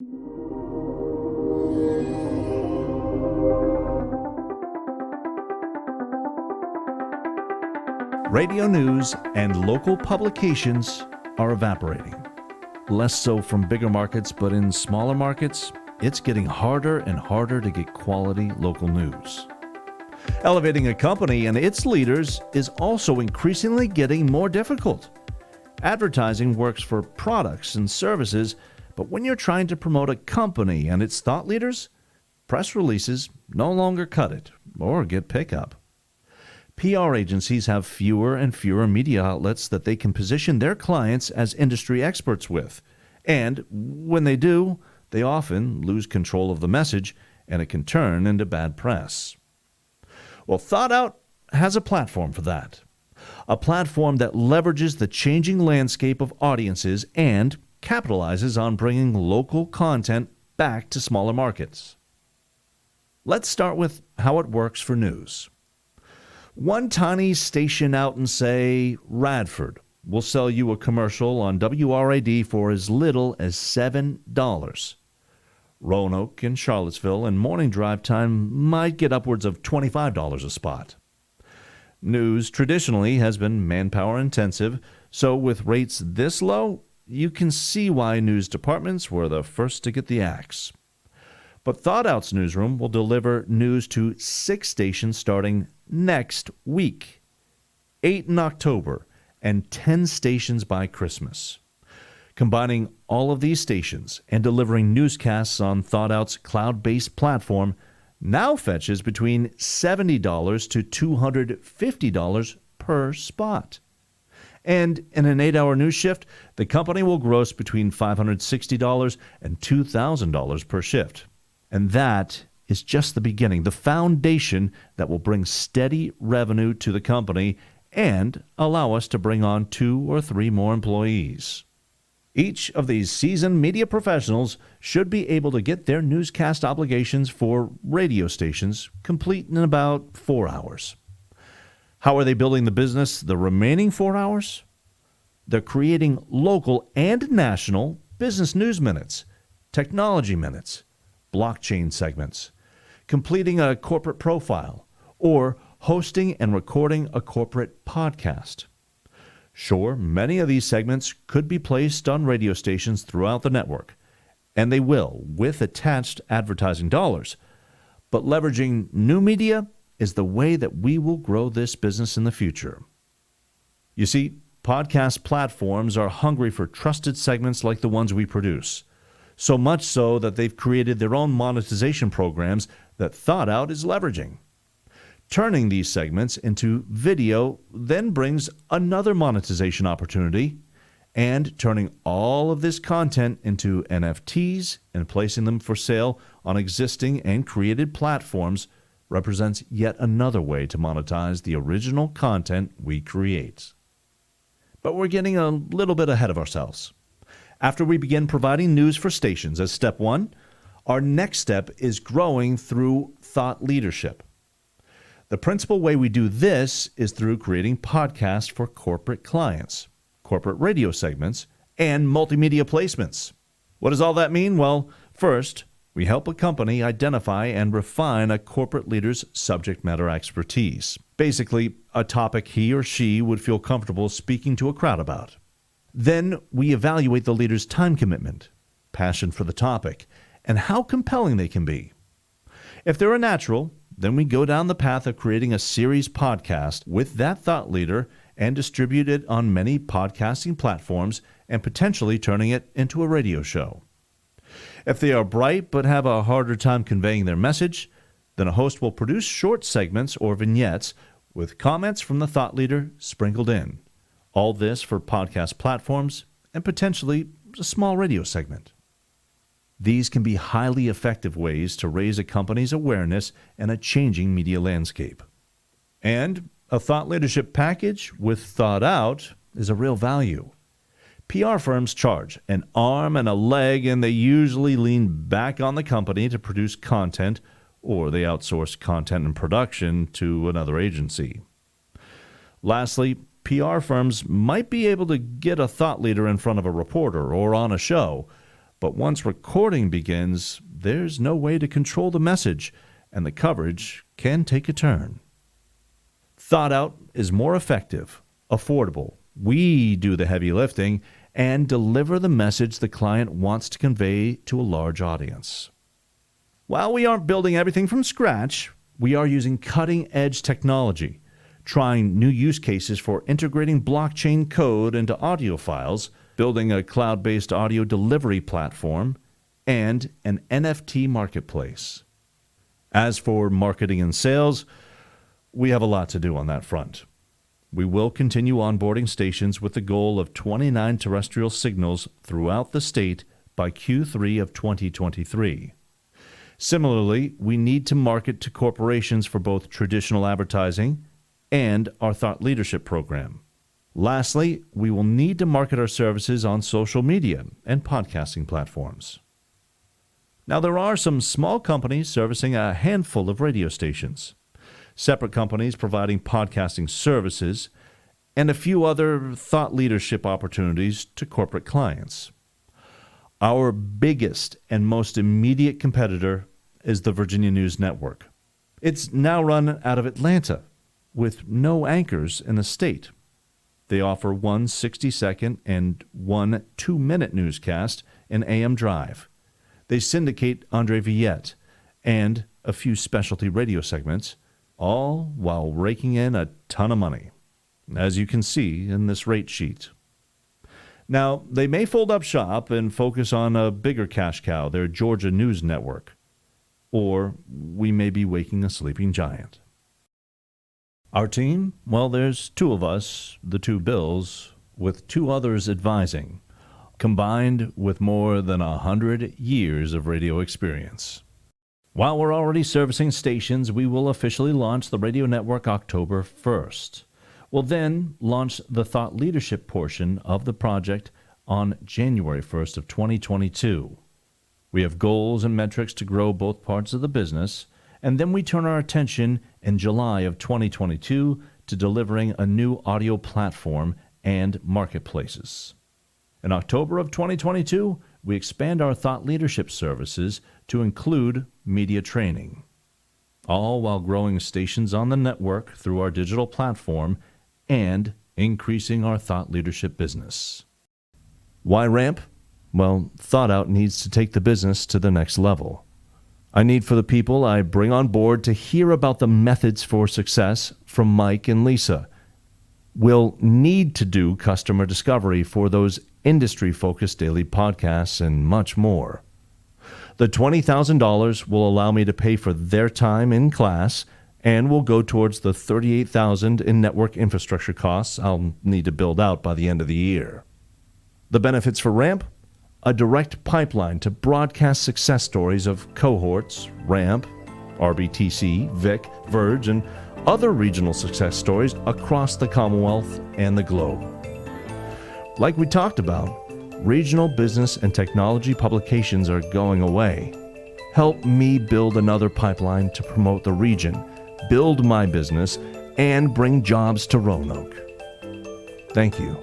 Radio news and local publications are evaporating. Less so from bigger markets, but in smaller markets, it's getting harder and harder to get quality local news. Elevating a company and its leaders is also increasingly getting more difficult. Advertising works for products and services, but when you're trying to promote a company and its thought leaders, press releases no longer cut it or get pickup. PR agencies have fewer and fewer media outlets that they can position their clients as industry experts with. And when they do, they often lose control of the message, and it can turn into bad press. Well, ThoughtOut has a platform for that. A platform that leverages the changing landscape of audiences and capitalizes on bringing local content back to smaller markets. Let's start with how it works for news. One tiny station out in, say, Radford will sell you a commercial on WRAD for as little as $7. Roanoke and Charlottesville and morning drive time might get upwards of $25 a spot. News traditionally has been manpower intensive, so with rates this low, you can see why news departments were the first to get the axe. But ThoughtOut's newsroom will deliver news to 6 stations starting next week, 8 in October, and 10 stations by Christmas. Combining all of these stations and delivering newscasts on ThoughtOut's cloud-based platform now fetches between $70 to $250 per spot. And in an 8-hour news shift, the company will gross between $560 and $2,000 per shift. And that is just the beginning, the foundation that will bring steady revenue to the company and allow us to bring on 2 or 3 more employees. Each of these seasoned media professionals should be able to get their newscast obligations for radio stations complete in about 4 hours. How are they building the business the remaining 4 hours? They're creating local and national business news minutes, technology minutes, blockchain segments, completing a corporate profile, or hosting and recording a corporate podcast. Sure, many of these segments could be placed on radio stations throughout the network, and they will, with attached advertising dollars. But leveraging new media is the way that we will grow this business in the future. You see, podcast platforms are hungry for trusted segments like the ones we produce. So much so that they've created their own monetization programs that ThoughtOut is leveraging. Turning these segments into video then brings another monetization opportunity, and turning all of this content into NFTs and placing them for sale on existing and created platforms represents yet another way to monetize the original content we create. But we're getting a little bit ahead of ourselves. After we begin providing news for stations as step 1, our next step is growing through thought leadership. The principal way we do this is through creating podcasts for corporate clients, corporate radio segments, and multimedia placements. What does all that mean? Well, first, we help a company identify and refine a corporate leader's subject matter expertise. Basically, a topic he or she would feel comfortable speaking to a crowd about. Then we evaluate the leader's time commitment, passion for the topic, and how compelling they can be. If they're a natural, then we go down the path of creating a series podcast with that thought leader and distribute it on many podcasting platforms and potentially turning it into a radio show. If they are bright but have a harder time conveying their message, then a host will produce short segments or vignettes with comments from the thought leader sprinkled in. All this for podcast platforms and potentially a small radio segment. These can be highly effective ways to raise a company's awareness in a changing media landscape. And a thought leadership package with ThoughtOut is a real value. PR firms charge an arm and a leg, and they usually lean back on the company to produce content, or they outsource content and production to another agency. Lastly, PR firms might be able to get a thought leader in front of a reporter or on a show, But once recording begins, there's no way to control the message, and the coverage can take a turn. ThoughtOut is more effective, affordable. We do the heavy lifting and deliver the message the client wants to convey to a large audience. While we aren't building everything from scratch, we are using cutting-edge technology, trying new use cases for integrating blockchain code into audio files, building a cloud-based audio delivery platform, and an NFT marketplace. As for marketing and sales, we have a lot to do on that front. We will continue onboarding stations with the goal of 29 terrestrial signals throughout the state by Q3 of 2023. Similarly, we need to market to corporations for both traditional advertising and our thought leadership program. Lastly, we will need to market our services on social media and podcasting platforms. Now, there are some small companies servicing a handful of radio stations, separate companies providing podcasting services, and a few other thought leadership opportunities to corporate clients. Our biggest and most immediate competitor is the Virginia News Network. It's now run out of Atlanta, with no anchors in the state. They offer one 60-second and one 2-minute newscast in AM Drive. They syndicate Andre Villette and a few specialty radio segments, all while raking in a ton of money, as you can see in this rate sheet. Now, they may fold up shop and focus on a bigger cash cow, their Georgia News Network, or we may be waking a sleeping giant. Our team? Well, there's 2 of us, the 2 Bills, with 2 others advising, combined with more than 100 years of radio experience. While we're already servicing stations, we will officially launch the radio network October 1st. We'll then launch the thought leadership portion of the project on January 1st of 2022. We have goals and metrics to grow both parts of the business, and then we turn our attention in July of 2022 to delivering a new audio platform and marketplaces. In October of 2022, we expand our thought leadership services to include media training, all while growing stations on the network through our digital platform and increasing our thought leadership business. Why ramp? Well, ThoughtOut needs to take the business to the next level. I need for the people I bring on board to hear about the methods for success from Mike and Lisa. We'll need to do customer discovery for those industry-focused daily podcasts and much more. The $20,000 will allow me to pay for their time in class and will go towards the $38,000 in network infrastructure costs I'll need to build out by the end of the year. The benefits for RAMP? A direct pipeline to broadcast success stories of cohorts, RAMP, RBTC, VIC, Verge, and other regional success stories across the Commonwealth and the globe. Like we talked about, regional business and technology publications are going away. Help me build another pipeline to promote the region, build my business, and bring jobs to Roanoke. Thank you.